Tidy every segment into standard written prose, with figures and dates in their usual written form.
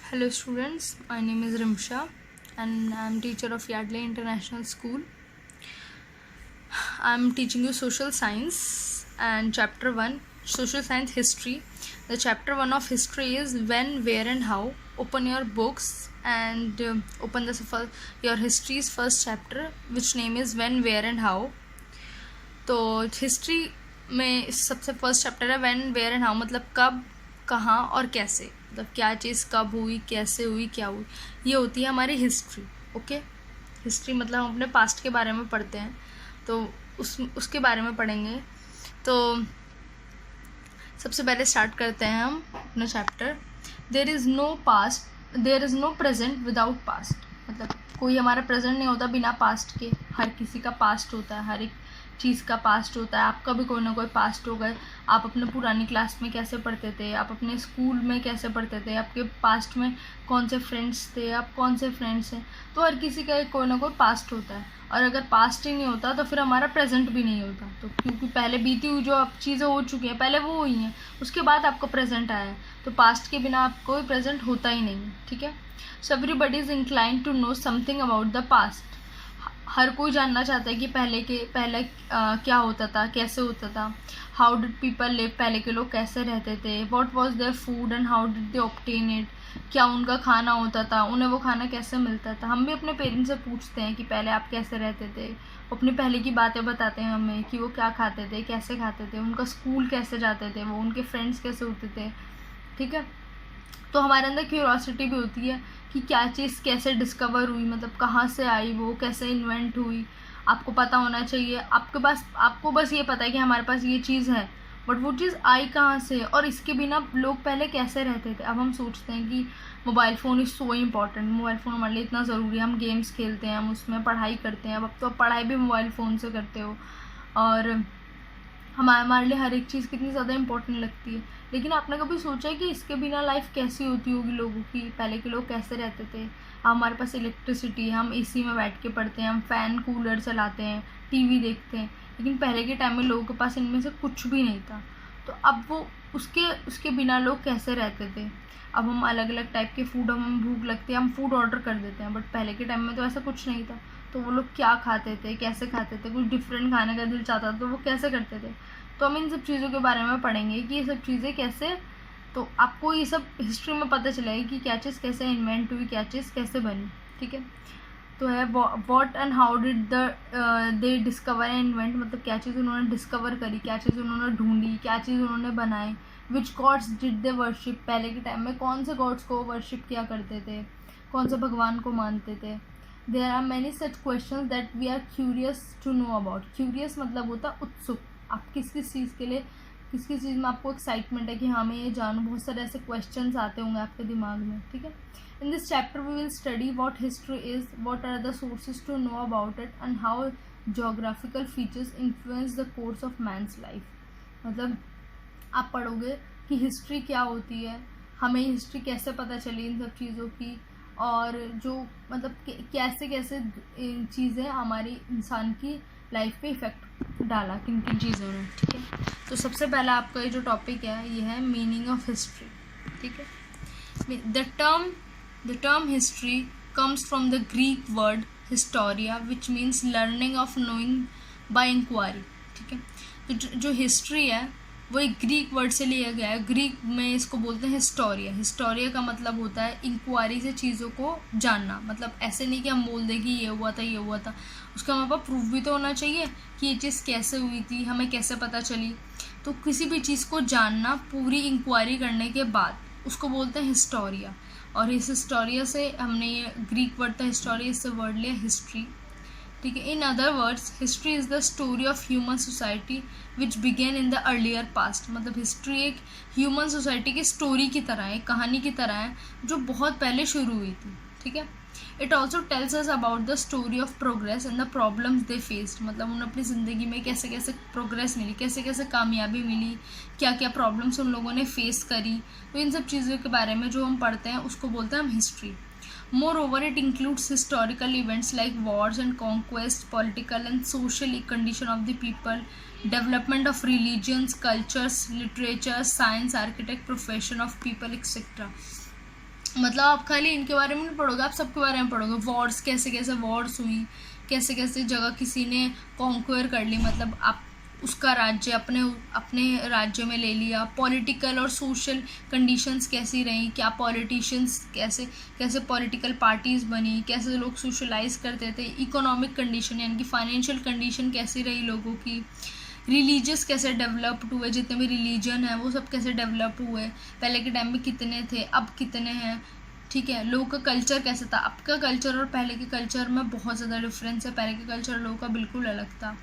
Hello students, my name is Rimsha and I am teacher of Yardley International School. I am teaching you social science and chapter 1 social science history. The chapter 1 of history is when, where and how. Open your books and open your history's first chapter which name is when, where and how. तो history में सबसे first chapter है when where and how, मतलब कब, कहाँ और कैसे, मतलब क्या चीज़ कब हुई, कैसे हुई, क्या हुई, ये होती है हमारी हिस्ट्री. ओके, हिस्ट्री मतलब हम अपने पास्ट के बारे में पढ़ते हैं, तो उसके बारे में पढ़ेंगे. तो सबसे पहले स्टार्ट करते हैं हम अपना chapter. There is no present without past. मतलब कोई हमारा प्रेजेंट नहीं होता बिना पास्ट के. हर किसी का पास्ट होता है, हर एक चीज़ का पास्ट होता है. आपका भी कोई ना कोई पास्ट होगा. आप अपने पुरानी क्लास में कैसे पढ़ते थे, आप अपने स्कूल में कैसे पढ़ते थे, आपके पास्ट में कौन से फ्रेंड्स थे, आप कौन से फ्रेंड्स हैं. तो हर किसी का कोई ना कोई पास्ट होता है. और अगर पास्ट ही नहीं होता तो फिर हमारा प्रेजेंट भी नहीं होता. तो क्योंकि पहले बीती हुई जो अब चीज़ें हो चुकी हैं पहले वो हुई हैं, उसके बाद आपको प्रेजेंट आया है. तो पास्ट के बिना आपको कोई प्रेजेंट होता ही नहीं है. ठीक है. So everybody is inclined to know something about the past. हर कोई जानना चाहता है कि पहले क्या होता था, कैसे होता था. हाउ डिड पीपल लिव, पहले के लोग कैसे रहते थे. What was their food and how did they obtain it. क्या उनका खाना होता था, उन्हें वो खाना कैसे मिलता था. हम भी अपने पेरेंट्स से पूछते हैं कि पहले आप कैसे रहते थे. अपनी पहले की बातें बताते हैं हमें कि वो क्या खाते थे, कैसे खाते थे, उनका स्कूल कैसे जाते थे, वो उनके फ्रेंड्स कैसे होते थे. ठीक है. तो हमारे अंदर क्यूरोसिटी भी होती है कि क्या चीज़ कैसे डिस्कवर हुई, मतलब कहाँ से आई, वो कैसे इन्वेंट हुई. आपको पता होना चाहिए. आपको बस ये पता है कि हमारे पास ये चीज़ है, बट वो चीज़ आई कहाँ से और इसके बिना लोग पहले कैसे रहते थे. अब हम सोचते हैं कि mobile phone is so important, mobile phone हमारे लिए इतना ज़रूरी है, हम गेम्स खेलते हैं, हम उसमें पढ़ाई करते हैं. अब तो पढ़ाई भी मोबाइल फ़ोन से करते हो. और हमारे लिए हर एक चीज़ कितनी ज़्यादा इम्पोर्टेंट लगती है. लेकिन आपने कभी सोचा है कि इसके बिना लाइफ कैसी होती होगी लोगों की, पहले के लोग कैसे रहते थे. हमारे पास इलेक्ट्रिसिटी है, हम एसी में बैठ के पढ़ते हैं, हम फ़ैन कूलर चलाते हैं, टीवी देखते हैं. लेकिन पहले के टाइम में लोगों के पास इनमें से कुछ भी नहीं था. तो अब वो उसके बिना लोग कैसे रहते थे. अब हम अलग अलग टाइप के फूड, हमें भूख लगती है, हम फूड ऑर्डर कर देते हैं, बट पहले के टाइम में तो ऐसा कुछ नहीं था. तो वो लोग क्या खाते थे, कैसे खाते थे, कुछ डिफरेंट खाने का दिल चाहता था तो वो कैसे करते थे. तो हम इन सब चीज़ों के बारे में पढ़ेंगे कि ये सब चीज़ें कैसे, तो आपको ये सब हिस्ट्री में पता चलेगा कि क्या चीज़ कैसे इन्वेंट हुई, क्या चीज़ कैसे बनी. ठीक है. तो है what and how did they discover and invent, मतलब क्या चीज़ उन्होंने डिस्कवर करी, क्या चीज़ उन्होंने ढूंढी, क्या चीज़ उन्होंने बनाई. विच गॉड्स डिड दे वर्शिप, पहले के टाइम में कौन से गॉड्स को वर्शिप किया करते थे, कौन से भगवान को मानते थे. There are many such question that we are curious to know about. Curious मतलब होता है उत्सुक. आप किस चीज़ के लिए, किस चीज़ में आपको एक्साइटमेंट है कि हाँ मैं ये जानूँ. बहुत सारे ऐसे क्वेश्चंस आते होंगे आपके दिमाग में. ठीक है. In this chapter we will study what history is, what are the sources to know about it and how geographical features influence the course of man's life. मतलब आप पढ़ोगे कि हिस्ट्री क्या होती है, हमें हिस्ट्री कैसे पता चली इन सब चीज़ों की, और जो मतलब कैसे कैसे चीज़ें हमारी इंसान की लाइफ पे इफ़ेक्ट डाला, किन किन चीज़ों ने. ठीक है. तो सबसे पहला आपका ये जो टॉपिक है ये है मीनिंग ऑफ हिस्ट्री. ठीक है. The term history comes from the Greek word historia which means learning of knowing by inquiry. ठीक है. तो जो हिस्ट्री है वो एक ग्रीक वर्ड से लिया गया है. ग्रीक में इसको बोलते हैं हिस्टोरिया. हिस्टोरिया का मतलब होता है इंक्वायरी से चीज़ों को जानना. मतलब ऐसे नहीं कि हम बोल दें कि ये हुआ था, ये हुआ था. उसका हमारे पास प्रूफ भी तो होना चाहिए कि ये चीज़ कैसे हुई थी, हमें कैसे पता चली. तो किसी भी चीज़ को जानना पूरी इंक्वायरी करने के बाद उसको बोलते हैं हिस्टोरिया. और इस हिस्टोरिया से हमने ये ग्रीक वर्ड था हिस्टोरिया, इससे वर्ड लिया हिस्ट्री. ठीक है. In other words history is the story of human society which began in the earlier past. मतलब हिस्ट्री एक ह्यूमन सोसाइटी की स्टोरी की तरह है, कहानी की तरह है जो बहुत पहले शुरू हुई थी. ठीक है. It also tells us about the story of progress and the problems they faced. मतलब उन्हें अपनी ज़िंदगी में कैसे कैसे प्रोग्रेस मिली, कैसे कैसे कामयाबी मिली, क्या क्या प्रॉब्लम्स उन लोगों ने फेस करी. तो इन सब चीज़ों के बारे में जो हम पढ़ते हैं उसको बोलते हैं हम history. Moreover, it includes historical events like wars and conquests, political and social condition of the people, development of religions, cultures, literature, science, architect, profession of people, etc. मतलब आप खाली इनके बारे में नहीं पढ़ोगे, आप सबके बारे में पढ़ोगे। वॉर्स, कैसे कैसे वॉर्स हुई, कैसे कैसे जगह किसी ने कॉन्क्वेयर कर ली, मतलब आप उसका राज्य अपने अपने राज्य में ले लिया। पॉलिटिकल और सोशल कंडीशंस कैसी रहीं, क्या पॉलिटिशियंस कैसे कैसे पॉलिटिकल पार्टीज़ बनी, कैसे लोग सोशलाइज करते थे। इकोनॉमिक कंडीशन यानी कि फाइनेंशियल कंडीशन कैसी रही लोगों की। रिलीजियस कैसे डेवलप्ड हुए, जितने भी रिलीजन है वो सब कैसे डेवलप हुए, पहले के टाइम में कितने थे, अब कितने हैं, ठीक है। लोगों का कल्चर कैसा था, अब का कल्चर और पहले के कल्चर में बहुत ज़्यादा डिफरेंस है। पहले के कल्चर लोगों का बिल्कुल अलग था।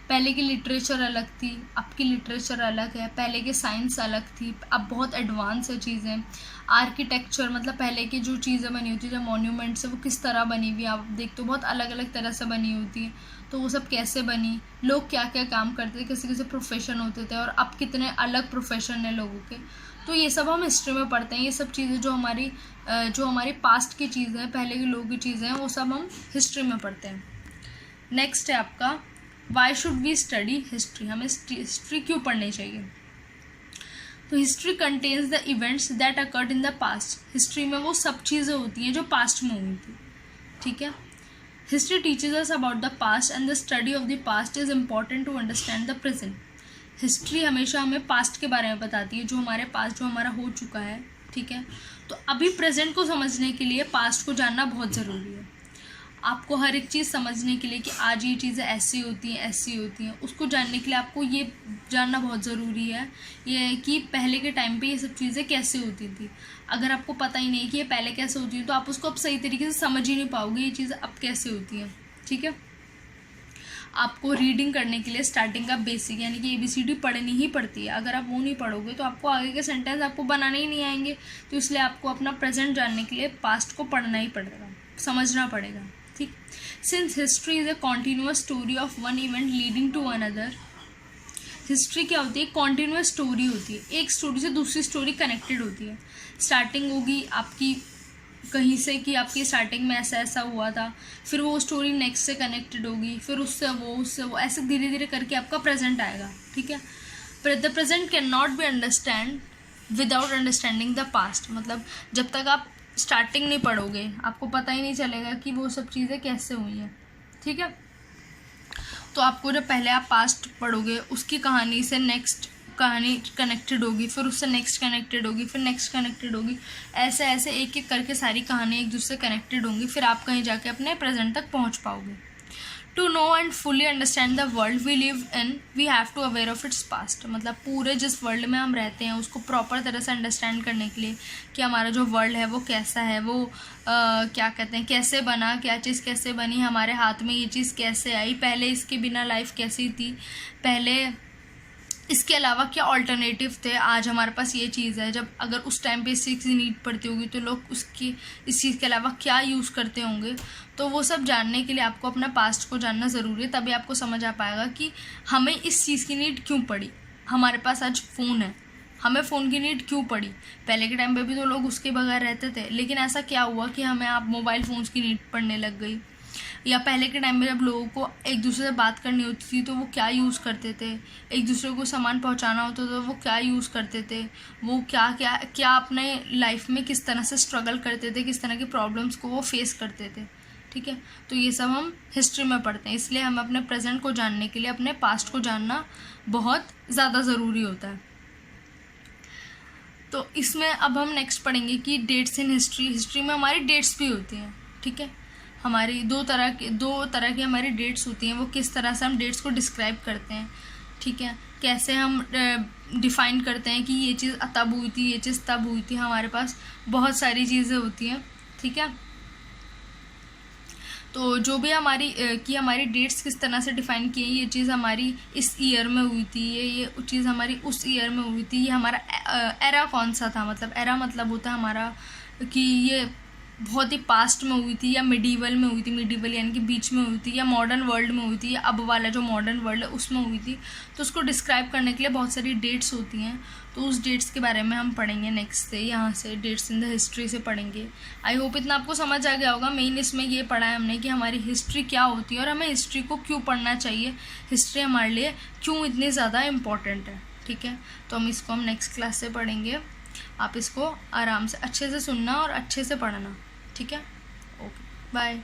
पहले की लिटरेचर अलग थी, अब की लिटरेचर अलग है। पहले के साइंस अलग थी, अब बहुत एडवांस है चीज़ें। आर्किटेक्चर, मतलब पहले की जो चीज़ें बनी होती है, जो मॉन्यूमेंट्स है, वो किस तरह बनी हुई है आप देखते हो, बहुत अलग अलग तरह से बनी होती है। तो वो सब कैसे बनी, लोग क्या क्या काम करते थे, किसी किसी प्रोफेशन होते थे, और अब कितने अलग प्रोफेशन है लोगों के। तो ये सब हम हिस्ट्री में पढ़ते हैं। ये सब चीज़ें जो हमारी पास्ट की चीज़ें हैं, पहले के लोगों की चीज़ें हैं, वो सब हम हिस्ट्री में पढ़ते हैं। नेक्स्ट है आपका why should we study history, हमें हिस्ट्री क्यों पढ़नी चाहिए। तो history contains the events that occurred in the past, history में वो सब चीज़ें होती हैं जो पास्ट में हुई थी, ठीक है। History teaches us about the past and the study of the past is important to understand the present. History हमेशा हमें पास्ट के बारे में बताती है, जो हमारे पास जो हमारा हो चुका है, ठीक है। तो अभी प्रेजेंट को समझने के लिए पास्ट को जानना बहुत ज़रूरी है। आपको हर एक चीज़ समझने के लिए कि आज ये चीज़ें ऐसी होती हैं, ऐसी होती हैं, उसको जानने के लिए आपको ये जानना बहुत ज़रूरी है ये कि पहले के टाइम पे ये सब चीज़ें कैसे होती थी। अगर आपको पता ही नहीं कि ये पहले कैसे होती है, तो आप उसको अब सही तरीके से समझ ही नहीं पाओगे ये चीज़ें अब कैसे होती हैं, ठीक है। आपको रीडिंग करने के लिए स्टार्टिंग का बेसिक यानी कि ABCD पढ़नी ही पड़ती है। अगर आप वो नहीं पढ़ोगे तो आपको आगे के सेंटेंस आपको बनाने ही नहीं आएंगे। तो इसलिए आपको अपना प्रेजेंट जानने के लिए पास्ट को पढ़ना ही पड़ेगा, समझना पड़ेगा, ठीक। Since history is a continuous story of one event leading to another, history क्या होती है, कॉन्टिन्यूअस स्टोरी होती है, एक स्टोरी से दूसरी स्टोरी कनेक्टेड होती है। स्टार्टिंग होगी आपकी कहीं से कि आपकी स्टार्टिंग में ऐसा ऐसा हुआ था, फिर वो स्टोरी नेक्स्ट से कनेक्टेड होगी, फिर उससे वो ऐसे धीरे धीरे करके आपका प्रेजेंट आएगा, ठीक है। The present can not be understand without understanding the past, मतलब जब तक आप स्टार्टिंग नहीं पढ़ोगे आपको पता ही नहीं चलेगा कि वो सब चीज़ें कैसे हुई हैं, ठीक है। तो आपको जब पहले आप पास्ट पढ़ोगे उसकी कहानी से नेक्स्ट कहानी कनेक्टेड होगी, फिर उससे नेक्स्ट कनेक्टेड होगी, फिर नेक्स्ट कनेक्टेड होगी, ऐसे ऐसे एक एक करके सारी कहानी एक दूसरे से कनेक्टेड होंगी, फिर आप कहीं जाके अपने प्रेजेंट तक पहुंच पाओगे। To know and fully understand the world we live in we have to aware of its past, मतलब पूरे जिस वर्ल्ड में हम रहते हैं उसको प्रॉपर तरह से अंडरस्टैंड करने के लिए कि हमारा जो वर्ल्ड है वो कैसा है, वो क्या कहते हैं कैसे बना, क्या चीज़ कैसे बनी, हमारे हाथ में ये चीज़ कैसे आई, पहले इसके बिना लाइफ कैसी थी, पहले इसके अलावा क्या ऑल्टरनेटिव थे, आज हमारे पास ये चीज़ है, जब अगर उस टाइम पे इस चीज़ की नीड पड़ती होगी तो लोग उसकी इस चीज़ के अलावा क्या यूज़ करते होंगे। तो वो सब जानने के लिए आपको अपना पास्ट को जानना ज़रूरी है, तभी आपको समझ आ पाएगा कि हमें इस चीज़ की नीड क्यों पड़ी। हमारे पास आज फ़ोन है, हमें फ़ोन की नीड क्यों पड़ी, पहले के टाइम पे भी तो लोग उसके बगैर रहते थे, लेकिन ऐसा क्या हुआ कि हमें आप मोबाइल फ़ोन्स की नीड पड़ने लग गई। या पहले के टाइम में जब लोगों को एक दूसरे से बात करनी होती थी तो वो क्या यूज़ करते थे, एक दूसरे को सामान पहुंचाना होता तो वो क्या यूज़ करते थे, वो क्या क्या क्या अपने लाइफ में किस तरह से स्ट्रगल करते थे, किस तरह की प्रॉब्लम्स को वो फेस करते थे, ठीक है। तो ये सब हम हिस्ट्री में पढ़ते हैं, इसलिए हम अपने प्रेजेंट को जानने के लिए अपने पास्ट को जानना बहुत ज़्यादा ज़रूरी होता है। तो इसमें अब हम नेक्स्ट पढ़ेंगे कि डेट्स इन हिस्ट्री। हिस्ट्री में हमारी डेट्स भी होती हैं, ठीक है। हमारी दो तरह की हमारी डेट्स होती हैं, वो किस तरह से हम डेट्स को डिस्क्राइब करते हैं, ठीक है। कैसे हम डिफ़ाइन करते हैं कि ये चीज़ तब हुई थी, ये चीज़ तब हुई थी, हमारे पास बहुत सारी चीज़ें होती हैं, ठीक है। तो जो भी हमारी डेट्स किस तरह से डिफ़ाइन की है, ये चीज़ हमारी इस ईयर में हुई थी, ये चीज़ हमारी उस ईयर में हुई थी, ये हमारा एरा कौन सा था, मतलब एरा मतलब होता है हमारा कि ये बहुत ही पास्ट में हुई थी या मिडीवल में हुई थी, मिडीवल यानी कि बीच में हुई थी, या मॉडर्न वर्ल्ड में हुई थी, या अब वाला जो मॉडर्न वर्ल्ड है उसमें हुई थी। तो उसको डिस्क्राइब करने के लिए बहुत सारी डेट्स होती हैं, तो उस डेट्स के बारे में हम पढ़ेंगे नेक्स्ट से, यहाँ से डेट्स इन द हिस्ट्री से पढ़ेंगे। आई होप इतना आपको समझ आ गया होगा। मेन इसमें ये पढ़ा है हमने कि हमारी हिस्ट्री क्या होती है और हमें हिस्ट्री को क्यों पढ़ना चाहिए, हिस्ट्री हमारे लिए क्यों इतनी ज़्यादा इम्पॉर्टेंट है, ठीक है। तो हम इसको नेक्स्ट क्लास से पढ़ेंगे। आप इसको आराम से अच्छे से सुनना और अच्छे से पढ़ना, ठीक है? Okay, bye.